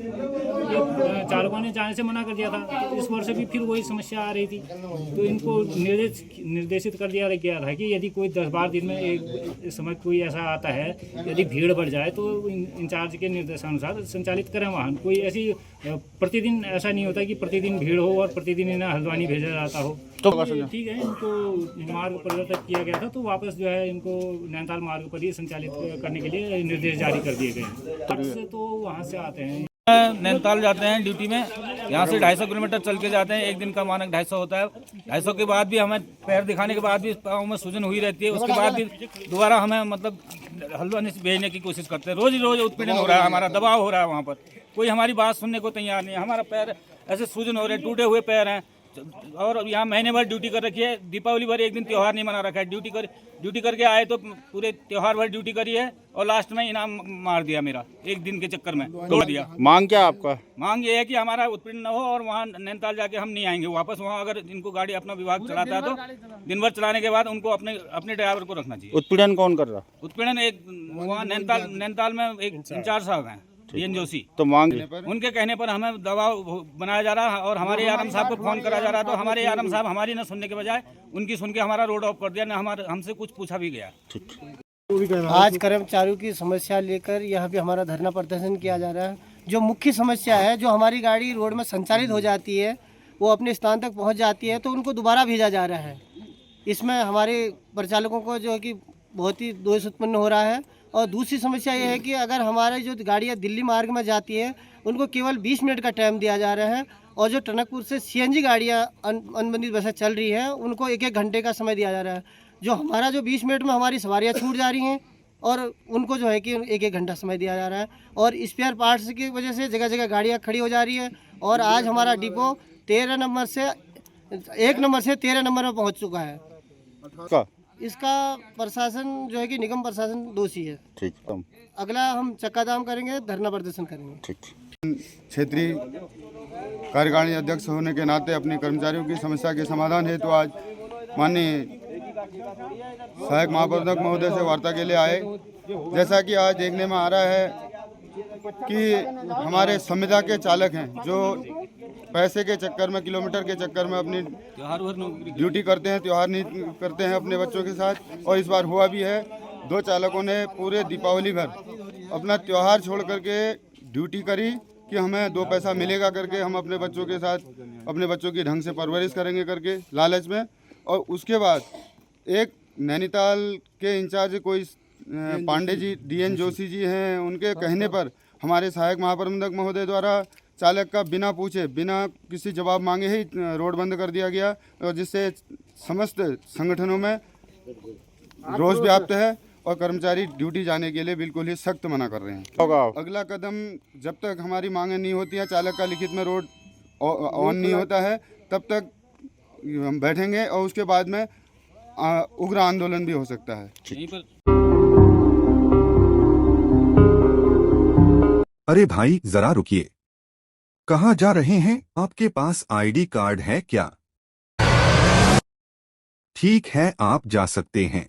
ये चालकों ने जाने से मना कर दिया था। तो इस वर्ष भी फिर वही समस्या आ रही थी, तो इनको निर्देशित कर दिया गया था कि यदि कोई 10-12 दिन में एक समय कोई ऐसा आता है, यदि भीड़ बढ़ जाए तो इंचार्ज के निर्देशानुसार संचालित करें वाहन। कोई ऐसी प्रतिदिन ऐसा नहीं होता कि प्रतिदिन भीड़ हो और प्रतिदिन इन्हें हल्द्वानी भेजा जाता हो। तो ठीक है, इनको मार्ग परिवर्तित किया गया था तो वापस जो है इनको नैनीताल मार्ग पर ही संचालित करने के लिए निर्देश जारी कर दिए गए। तो वहाँ से आते हैं, नैनीताल जाते हैं ड्यूटी में, यहाँ से 250 किलोमीटर चल के जाते हैं। एक दिन का मानक 250 होता है। 250 के बाद भी हमें पैर दिखाने के बाद भी पाँव में सूजन हुई रहती है। उसके बाद भी दोबारा हमें मतलब हल्द्वानी से भेजने की कोशिश करते हैं। रोज उत्पीड़न हो रहा है, हमारा दबाव हो रहा है। वहाँ पर कोई हमारी बात सुनने को तैयार नहीं है। हमारा पैर ऐसे सूजन हो रहे हैं, टूटे हुए पैर हैं और यहाँ महीने भर ड्यूटी कर रखी है। दीपावली भर एक दिन त्यौहार नहीं मना रखा है। ड्यूटी करके आए तो पूरे त्यौहार भर ड्यूटी करी है और लास्ट में इनाम मार दिया मेरा, एक दिन के चक्कर में तोड़ दिया। मांग क्या आपका? मांग ये है कि हमारा उत्पीड़न न हो और वहाँ नैनीताल जाके हम नहीं आएंगे वापस। वहाँ अगर इनको गाड़ी अपना विभाग चलाता है तो दिन भर चलाने के बाद उनको अपने ड्राइवर को रखना चाहिए। उत्पीड़न कौन कर रहा? उत्पीड़न एक वहाँ नैनीताल में एक इंचार्ज साहब हैं, DN जोशी। तो मांग उनके कहने पर हमें दबाव बनाया जा रहा है और हमारे आरएम साहब को फोन करा जा रहा है। तो हमारे आरएम साहब हमारी न सुनने के बजाय उनकी सुन के हमारा रोड ऑफ कर दिया, न हमसे कुछ पूछा भी गया। आज कर्मचारियों की समस्या लेकर यहाँ पे हमारा धरना प्रदर्शन किया जा रहा है। जो मुख्य समस्या है, जो हमारी गाड़ी रोड में संचालित हो जाती है, वो अपने स्थान तक पहुँच जाती है तो उनको दोबारा भेजा जा रहा है। इसमें हमारे परिचालकों को जो है कि बहुत ही दोष उत्पन्न हो रहा है। और दूसरी समस्या ये है कि अगर हमारे जो गाड़ियाँ दिल्ली मार्ग में जाती है उनको केवल 20 मिनट का टाइम दिया जा रहा है और जो टनकपुर से CNG गाड़ियाँ अनुबंधित बसें चल रही हैं उनको 1-1 घंटे का समय दिया जा रहा है। जो हमारा जो 20 मिनट में हमारी सवारियाँ छूट जा रही हैं और उनको जो है कि 1-1 घंटा समय दिया जा रहा है। और स्पेयर पार्ट्स की वजह से जगह जगह गाड़ियाँ खड़ी हो जा रही है। और आज हमारा डिपो 1 नंबर से 13 नंबर में पहुँच चुका है। इसका प्रशासन जो है कि निगम प्रशासन दोषी है। ठीक, अगला हम चक्काजाम करेंगे, धरना प्रदर्शन करेंगे। ठीक। क्षेत्रीय कार्यकारिणी अध्यक्ष होने के नाते अपने कर्मचारियों की समस्या के समाधान हेतु आज माननीय सहायक महाप्रबंधक महोदय से वार्ता के लिए आए। जैसा कि आज देखने में आ रहा है कि हमारे संविदा के चालक हैं जो पैसे के चक्कर में, किलोमीटर के चक्कर में अपनी ड्यूटी करते हैं, त्यौहार नहीं करते हैं अपने बच्चों के साथ। और इस बार हुआ भी है, 2 चालकों ने पूरे दीपावली भर अपना त्यौहार छोड़ करके ड्यूटी करी कि हमें 2 पैसा मिलेगा करके, हम अपने बच्चों के साथ अपने बच्चों की ढंग से परवरिश करेंगे करके लालच में। और उसके बाद एक नैनीताल के इंचार्ज कोई पांडे जी, DN जोशी जी हैं, उनके कहने पर हमारे सहायक महाप्रबंधक महोदय द्वारा चालक का बिना पूछे, बिना किसी जवाब मांगे ही रोड बंद कर दिया गया और जिससे समस्त संगठनों में रोष व्याप्त है और कर्मचारी ड्यूटी जाने के लिए बिल्कुल ही सख्त मना कर रहे हैं। अगला कदम जब तक हमारी मांगें नहीं होती हैं, चालक का लिखित में रोड ऑन नहीं होता है, तब तक हम बैठेंगे और उसके बाद में उग्र आंदोलन भी हो सकता है। अरे भाई जरा रुकिए, कहाँ जा रहे हैं? आपके पास आईडी कार्ड है क्या? ठीक है, आप जा सकते हैं।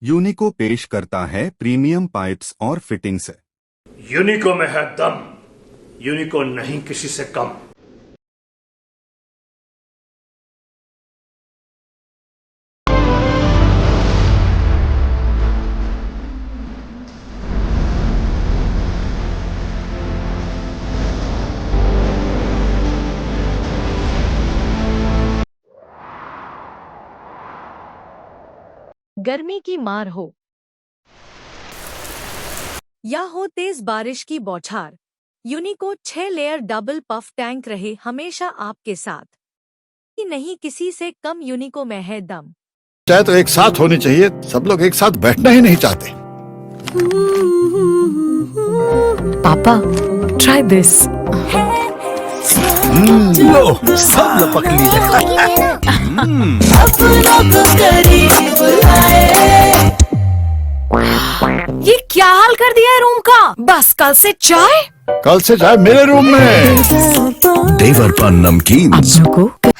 यूनिको पेश करता है प्रीमियम पाइप्स और फिटिंग्स। यूनिको में है दम, यूनिको नहीं किसी से कम। गर्मी की मार हो या हो तेज बारिश की बौछार, यूनिको 6 लेयर डबल पफ टैंक रहे हमेशा आपके साथ। नहीं किसी से कम, यूनिको में है दम। चाहे तो एक साथ होनी चाहिए, सब लोग एक साथ बैठना ही नहीं चाहते। पापा ट्राई दिस। लो सब लपक लिए। ये क्या हाल कर दिया है रूम का? बस कल से चाय मेरे रूम में। देवर पान नमकीन।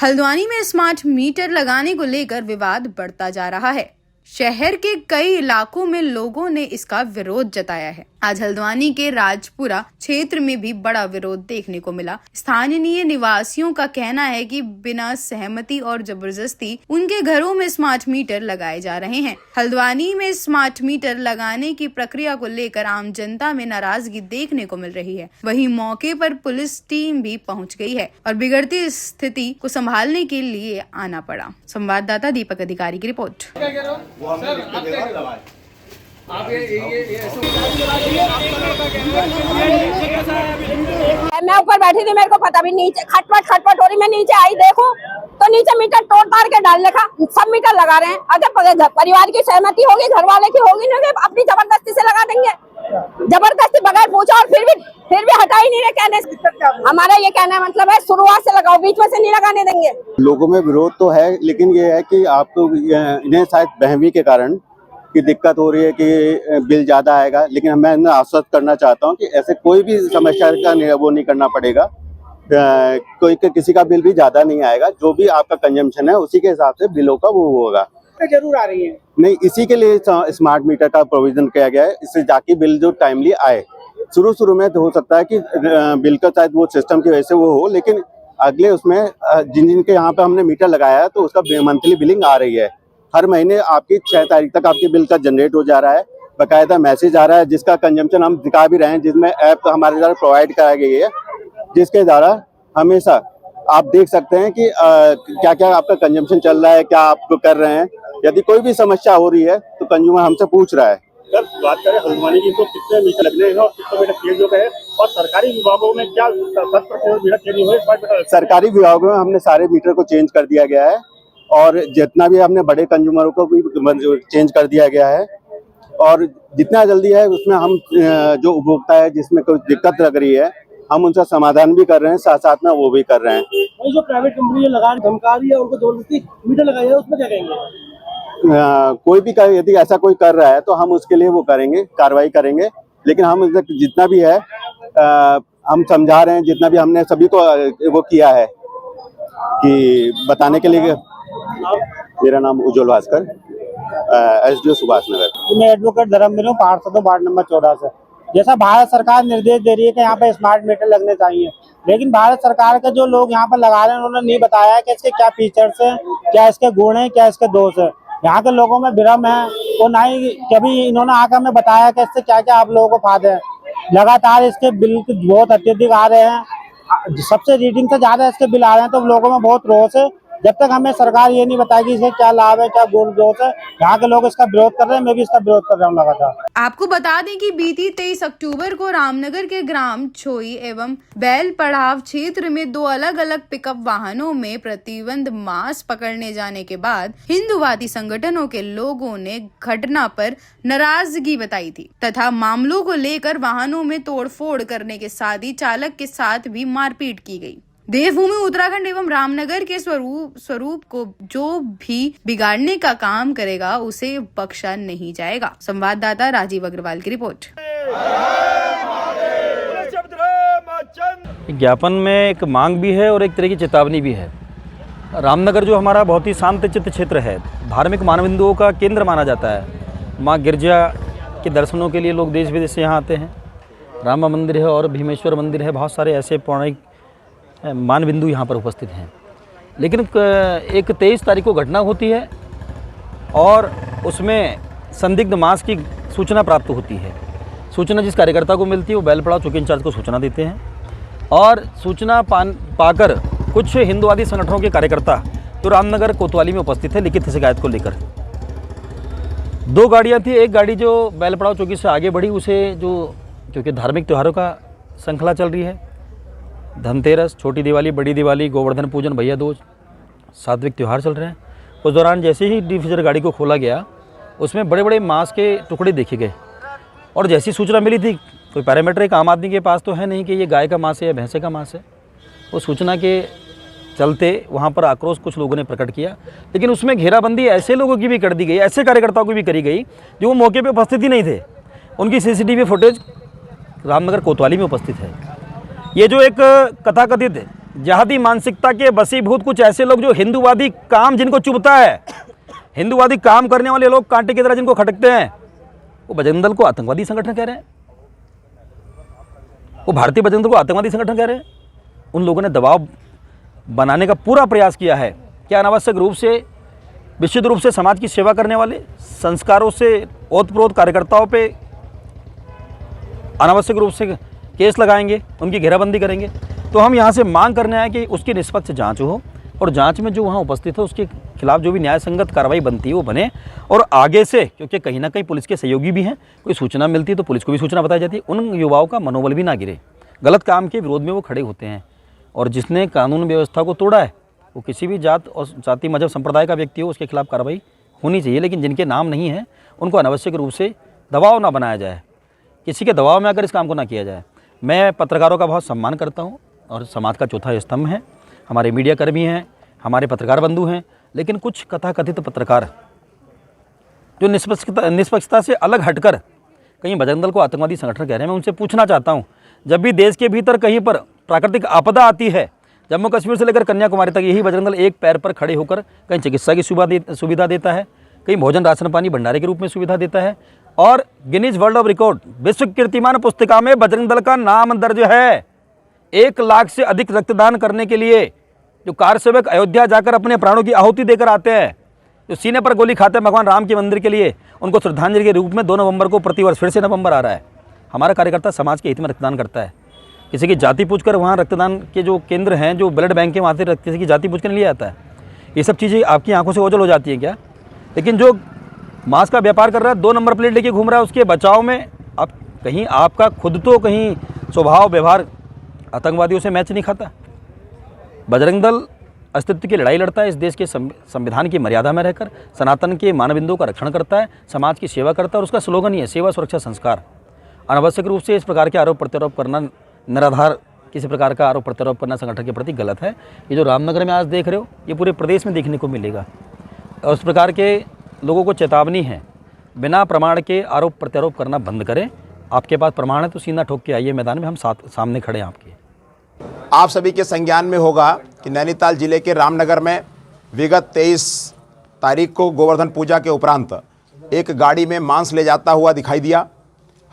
हल्द्वानी में स्मार्ट मीटर लगाने को लेकर विवाद बढ़ता जा रहा है। शहर के कई इलाकों में लोगों ने इसका विरोध जताया है। आज हल्द्वानी के राजपुरा क्षेत्र में भी बड़ा विरोध देखने को मिला। स्थानीय निवासियों का कहना है कि बिना सहमति और जबरदस्ती उनके घरों में स्मार्ट मीटर लगाए जा रहे हैं। हल्द्वानी में स्मार्ट मीटर लगाने की प्रक्रिया को लेकर आम जनता में नाराजगी देखने को मिल रही है। वहीं मौके पर पुलिस टीम भी पहुंच गई है और बिगड़ती स्थिति को संभालने के लिए आना पड़ा। संवाददाता दीपक अधिकारी की रिपोर्ट। मैं ऊपर बैठी थी, मेरे को पता भी नीचे खटपट हो रही। मैं नीचे आई, देखूं तो नीचे मीटर तोड़ के डाल रखा। सब मीटर लगा रहे हैं। अगर परिवार की सहमति होगी, घर वाले की होगी नहीं, अपनी जबरदस्ती से लगा देंगे। जबरदस्ती बगैर पूछा, और फिर भी हटा ही नहीं रहे। कहने हमारा ये कहना मतलब है शुरुआत से लगाओ, बीच में से नहीं लगाने देंगे। लोगों में विरोध तो है, लेकिन ये है कि आपको इन्हें शायद बहमी के कारण की दिक्कत हो रही है कि बिल ज्यादा आएगा, लेकिन मैं इन्हें आश्वस्त करना चाहता हूं कि ऐसे कोई भी समस्या का वो नहीं करना पड़ेगा। किसी का बिल भी ज्यादा नहीं आएगा। जो भी आपका कंजम्पशन है उसी के हिसाब से बिलों का वो होगा। जरूर आ रही है नहीं, इसी के लिए स्मार्ट मीटर का प्रोविजन किया गया है, इससे जाके बिल जो टाइमली आए। शुरू में तो हो सकता है कि बिल का शायद वो सिस्टम की वजह से वो हो, लेकिन अगले उसमें जिन के यहाँ पे हमने मीटर लगाया है तो उसका मंथली बिलिंग आ रही है। हर महीने आपकी 6 तारीख तक आपके बिल का जनरेट हो जा रहा है, बाकायदा मैसेज आ रहा है जिसका कंजम्पशन हम दिखा भी रहे हैं, जिसमें ऐप हमारे द्वारा प्रोवाइड कराई गई है, जिसके द्वारा हमेशा आप देख सकते हैं कि क्या क्या आपका कंजम्पशन चल रहा है, क्या आप कर रहे हैं। यदि कोई भी समस्या हो रही है तो कंज्यूमर हमसे पूछ रहा है। सर बात करें हल्द्वानी की तो कितने मीटर लगने हैं और कितने मीटर चेंज हो गए, और सरकारी विभागों में क्या 100% मीटर चेंज हुए? सरकारी विभागों में हमने सारे मीटर को चेंज कर दिया गया है, और जितना भी हमने बड़े कंज्यूमरों को भी चेंज कर दिया गया है, और जितना जल्दी है उसमें हम जो उपभोक्ता है जिसमें कोई दिक्कत लग रही है हम उनका समाधान भी कर रहे हैं, साथ साथ में वो भी कर रहे हैं। जो प्राइवेट कंपनी लगा धमका रही है उनको जबरदस्ती मीटर लगाया है, उसमें क्या कहेंगे? कोई भी यदि ऐसा कोई कर रहा है तो हम उसके लिए वो करेंगे, कार्रवाई करेंगे। लेकिन हम जितना भी है हम समझा रहे हैं, जितना भी हमने सभी को वो किया है कि बताने के लिए। मेरा नाम उज्जवल भास्कर, SDO सुभाष नगर। मैं एडवोकेट धर्मवीर हूँ, पार्षद वार्ड नंबर 14 से। जैसा भारत सरकार निर्देश दे रही है कि यहाँ पे स्मार्ट मीटर लगने चाहिए, लेकिन भारत सरकार के जो लोग यहाँ पर लगा रहे हैं उन्होंने नहीं बताया कि इसके क्या फीचर्स हैं, क्या इसके गुण हैं, क्या इसके दोष है। यहाँ के लोगों में भ्रम है, तो ना ही कभी इन्होंने आकर हमें बताया कि इससे क्या क्या आप लोगों को फायदे हैं। लगातार इसके बिल बहुत अत्यधिक आ रहे हैं, सबसे रीडिंग से ज्यादा इसके बिल आ रहे हैं, तो लोगों में बहुत रोष है। जब तक हमें सरकार ये नहीं बताएगी इसे क्या लाभ है, क्या गुण दोष है, यहाँ के लोग इसका विरोध कर रहे हैं, मैं भी इसका विरोध कर रहा हूँ लगातार। आपको बता दें कि बीती 23 अक्टूबर को रामनगर के ग्राम छोई एवं बैल पड़ाव क्षेत्र में 2 अलग अलग पिकअप वाहनों में प्रतिबंध मास पकड़ने जाने के बाद हिंदूवादी संगठनों के लोगों ने घटना पर नाराजगी बताई थी तथा मामलों को लेकर वाहनों में तोड़फोड़ करने के साथ ही चालक के साथ भी मारपीट की गई। देवभूमि उत्तराखंड एवं रामनगर के स्वरूप को जो भी बिगाड़ने का काम करेगा उसे बख्शा नहीं जाएगा। संवाददाता राजीव अग्रवाल की रिपोर्ट। ज्ञापन में एक मांग भी है और एक तरह की चेतावनी भी है। रामनगर जो हमारा बहुत ही शांतचित्त क्षेत्र है, धार्मिक मानबिंदुओं का केंद्र माना जाता है। माँ गिरजा के दर्शनों के लिए लोग देश विदेश से यहाँ आते हैं। राम मंदिर है और भीमेश्वर मंदिर है, बहुत सारे ऐसे पौराणिक मान बिंदु यहाँ पर उपस्थित हैं। लेकिन एक 23 तारीख को घटना होती है और उसमें संदिग्ध मांस की सूचना प्राप्त होती है। सूचना जिस कार्यकर्ता को मिलती है वो बैलपड़ाव चौकी इंचार्ज को सूचना देते हैं और सूचना पाकर कुछ हिंदूवादी संगठनों के कार्यकर्ता तो रामनगर कोतवाली में उपस्थित है लिखित शिकायत को लेकर। 2 गाड़ियाँ थी, एक गाड़ी जो बैलपड़ाव चौकी से आगे बढ़ी, उसे क्योंकि धार्मिक त्योहारों का श्रृंखला चल रही है, धनतेरस, छोटी दिवाली, बड़ी दिवाली, गोवर्धन पूजन, भैया दूज, सात्विक त्यौहार चल रहे हैं। उस दौरान जैसे ही डिफीजर गाड़ी को खोला गया उसमें बड़े बड़े मांस के टुकड़े देखे गए और जैसी सूचना मिली थी, कोई पैरामीटर एक आम आदमी के पास तो है नहीं कि ये गाय का मांस है या भैंसे का मांस है। वो सूचना के चलते वहाँ पर आक्रोश कुछ लोगों ने प्रकट किया, लेकिन उसमें घेराबंदी ऐसे लोगों की भी कर दी गई, ऐसे कार्यकर्ताओं की भी करी गई जो वो मौके पर उपस्थित ही नहीं थे। उनकी CCTV फुटेज रामनगर कोतवाली में उपस्थित है। ये जो एक कथाकथित जहादी मानसिकता के बसीभूत कुछ ऐसे लोग जो हिंदूवादी काम जिनको चुभता है, हिंदूवादी काम करने वाले लोग कांटे की तरह जिनको खटकते हैं, वो बजरंग दल को आतंकवादी संगठन कह रहे हैं, वो भारतीय बजरंग दल को आतंकवादी संगठन कह रहे हैं। उन लोगों ने दबाव बनाने का पूरा प्रयास किया है कि अनावश्यक रूप से, विशुद्ध रूप से समाज की सेवा करने वाले, संस्कारों से ओतप्रोत कार्यकर्ताओं पे अनावश्यक रूप से केस लगाएंगे, उनकी घेराबंदी करेंगे। तो हम यहाँ से मांग करने आए कि उसकी निष्पक्ष जांच हो और जांच में जो वहाँ उपस्थित है उसके खिलाफ जो भी न्याय संगत कार्रवाई बनती है वो बने। और आगे से, क्योंकि कहीं ना कहीं पुलिस के सहयोगी भी हैं, कोई सूचना मिलती है तो पुलिस को भी सूचना बताई जाती है, उन युवाओं का मनोबल भी ना गिरे। गलत काम के विरोध में वो खड़े होते हैं और जिसने कानून व्यवस्था को तोड़ा है वो किसी भी जात और जाति मजहब संप्रदाय का व्यक्ति हो, उसके खिलाफ कार्रवाई होनी चाहिए। लेकिन जिनके नाम नहीं है उनको अनावश्यक रूप से दबाव ना बनाया जाए, किसी के दबाव में आकर इस काम को ना किया जाए। मैं पत्रकारों का बहुत सम्मान करता हूं और समाज का चौथा स्तंभ है, हमारे मीडिया कर्मी हैं, हमारे पत्रकार बंधु हैं, लेकिन कुछ कथाकथित पत्रकार जो निष्पक्षता से अलग हटकर कहीं बजरंग दल को आतंकवादी संगठन कह रहे हैं, मैं उनसे पूछना चाहता हूं, जब भी देश के भीतर कहीं पर प्राकृतिक आपदा आती है, जम्मू कश्मीर से लेकर कन्याकुमारी तक यही बजरंग दल एक पैर पर खड़े होकर कहीं चिकित्सा की सुविधा देता है, कहीं भोजन राशन पानी भंडारे के रूप में सुविधा देता है और गिनीज वर्ल्ड ऑफ रिकॉर्ड विश्व कीर्तिमान पुस्तिका में बजरंग दल का नाम दर्ज है। 1 लाख से अधिक रक्तदान करने के लिए जो कार सेवक अयोध्या जाकर अपने प्राणों की आहुति देकर आते हैं, जो सीने पर गोली खाते हैं भगवान राम के मंदिर के लिए, उनको श्रद्धांजलि के रूप में 2 नवंबर को प्रतिवर्ष फिर से नवंबर आ रहा है। हमारा कार्यकर्ता समाज के हित में रक्तदान करता है, किसी की जाति पूछकर वहाँ रक्तदान के जो केंद्र हैं, जो ब्लड बैंक के वहाँ से किसी की जाति पूछ कर नहीं लिया जाता है। ये सब चीज़ें आपकी आंखों से ओझल हो जाती हैं क्या? लेकिन जो मांस का व्यापार कर रहा है, 2 नंबर प्लेट लेके घूम रहा है, उसके बचाव में आप कहीं आपका खुद तो कहीं स्वभाव व्यवहार आतंकवादियों से मैच नहीं खाता। बजरंग दल अस्तित्व की लड़ाई लड़ता है, इस देश के संविधान की मर्यादा में रहकर सनातन के मानबिंदुओं का रक्षण करता है, समाज की सेवा करता है और उसका स्लोगन ही है सेवा सुरक्षा संस्कार। अनावश्यक रूप से इस प्रकार के आरोप प्रत्यारोप करना, निराधार किसी प्रकार का आरोप प्रत्यारोप करना संगठन के प्रति गलत है। ये जो रामनगर में आज देख रहे हो, ये पूरे प्रदेश में देखने को मिलेगा और उस प्रकार के लोगों को चेतावनी है, बिना प्रमाण के आरोप प्रत्यारोप करना बंद करें। आपके पास प्रमाण है तो सीना ठोक के आइए मैदान में, हम सामने खड़े हैं आपके। आप सभी के संज्ञान में होगा कि नैनीताल जिले के रामनगर में विगत 23 तारीख को गोवर्धन पूजा के उपरांत एक गाड़ी में मांस ले जाता हुआ दिखाई दिया।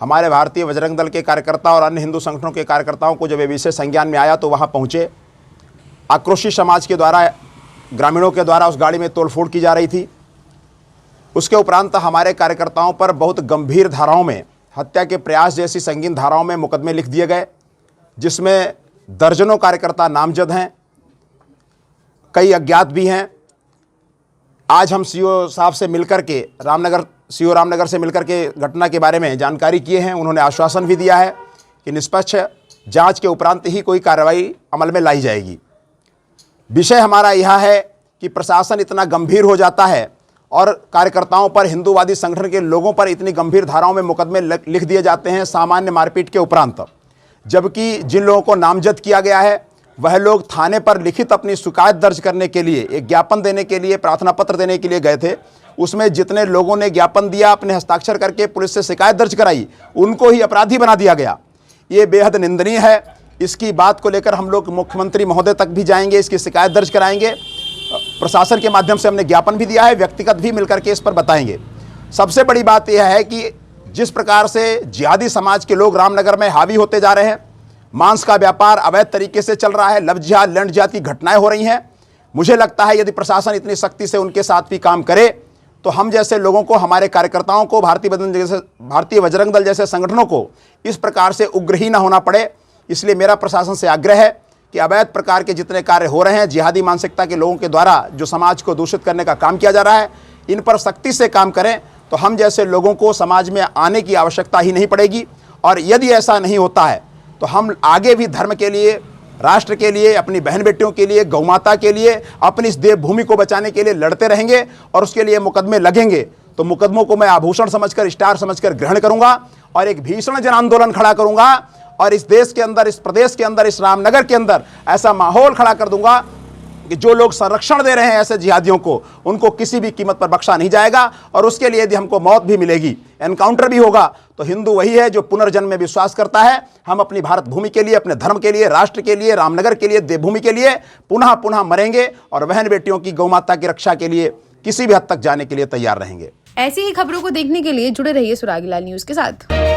हमारे भारतीय बजरंग दल के कार्यकर्ता और अन्य हिंदू संगठनों के कार्यकर्ताओं को जब ये विषय संज्ञान में आया तो वहाँ पहुँचे। आक्रोशी समाज के द्वारा, ग्रामीणों के द्वारा उस गाड़ी में तोड़फोड़ की जा रही थी। उसके उपरांत हमारे कार्यकर्ताओं पर बहुत गंभीर धाराओं में, हत्या के प्रयास जैसी संगीन धाराओं में मुकदमे लिख दिए गए, जिसमें दर्जनों कार्यकर्ता नामजद हैं। कई अज्ञात भी हैं। आज हम सीओ साहब से मिलकर के सीओ रामनगर से मिलकर के घटना के बारे में जानकारी किए हैं। उन्होंने आश्वासन भी दिया है कि निष्पक्ष जांच के उपरांत ही कोई कार्रवाई अमल में लाई जाएगी। विषय हमारा यह है कि प्रशासन इतना गंभीर हो जाता है और कार्यकर्ताओं पर, हिंदूवादी संगठन के लोगों पर इतनी गंभीर धाराओं में मुकदमे लिख दिए जाते हैं सामान्य मारपीट के उपरांत, जबकि जिन लोगों को नामजद किया गया है वह लोग थाने पर लिखित अपनी शिकायत दर्ज करने के लिए, एक ज्ञापन देने के लिए, प्रार्थना पत्र देने के लिए गए थे। उसमें जितने लोगों ने ज्ञापन दिया, अपने हस्ताक्षर करके पुलिस से शिकायत दर्ज कराई, उनको ही अपराधी बना दिया गया। ये बेहद निंदनीय है। इसकी बात को लेकर हम लोग मुख्यमंत्री महोदय तक भी जाएंगे, इसकी शिकायत दर्ज कराएंगे। प्रशासन के माध्यम से हमने ज्ञापन भी दिया है, व्यक्तिगत भी मिलकर के इस पर बताएंगे। सबसे बड़ी बात यह है कि जिस प्रकार से जिहादी समाज के लोग रामनगर में हावी होते जा रहे हैं, मांस का व्यापार अवैध तरीके से चल रहा है, लव जिहाद, लैंड जिहाद की घटनाएं हो रही हैं। मुझे लगता है यदि प्रशासन इतनी सख्ती से उनके साथ भी काम करे तो हम जैसे लोगों को, हमारे कार्यकर्ताओं को, भारतीय बजरंग दल जैसे संगठनों को इस प्रकार से उग्र ही न होना पड़े। इसलिए मेरा प्रशासन से आग्रह है कि अवैध प्रकार के जितने कार्य हो रहे हैं, जिहादी मानसिकता के लोगों के द्वारा जो समाज को दूषित करने का काम किया जा रहा है, इन पर सख्ती से काम करें तो हम जैसे लोगों को समाज में आने की आवश्यकता ही नहीं पड़ेगी। और यदि ऐसा नहीं होता है तो हम आगे भी धर्म के लिए, राष्ट्र के लिए, अपनी बहन बेटियों के लिए, गौमाता के लिए, अपनी इस देवभूमि को बचाने के लिए लड़ते रहेंगे और उसके लिए मुकदमे लगेंगे तो मुकदमों को मैं आभूषण समझकर, स्टार समझकर ग्रहण करूंगा और एक भीषण जन आंदोलन खड़ा करूंगा और इस देश के अंदर, इस प्रदेश के अंदर, इस रामनगर के अंदर ऐसा माहौल खड़ा कर दूंगा कि जो लोग संरक्षण दे रहे हैं ऐसे जिहादियों को, उनको किसी भी कीमत पर बख्शा नहीं जाएगा। और उसके लिए यदि हमको मौत भी मिलेगी, एनकाउंटर भी होगा, तो हिंदू वही है जो पुनर्जन्म में विश्वास करता है। हम अपनी भारत भूमि के लिए, अपने धर्म के लिए, राष्ट्र के लिए, रामनगर के लिए, देवभूमि के लिए पुनः पुनः मरेंगे और बहन बेटियों की, गौमाता की रक्षा के लिए किसी भी हद तक जाने के लिए तैयार रहेंगे। ऐसी ही खबरों को देखने के लिए जुड़े रहिए सुरागीलाल न्यूज के साथ।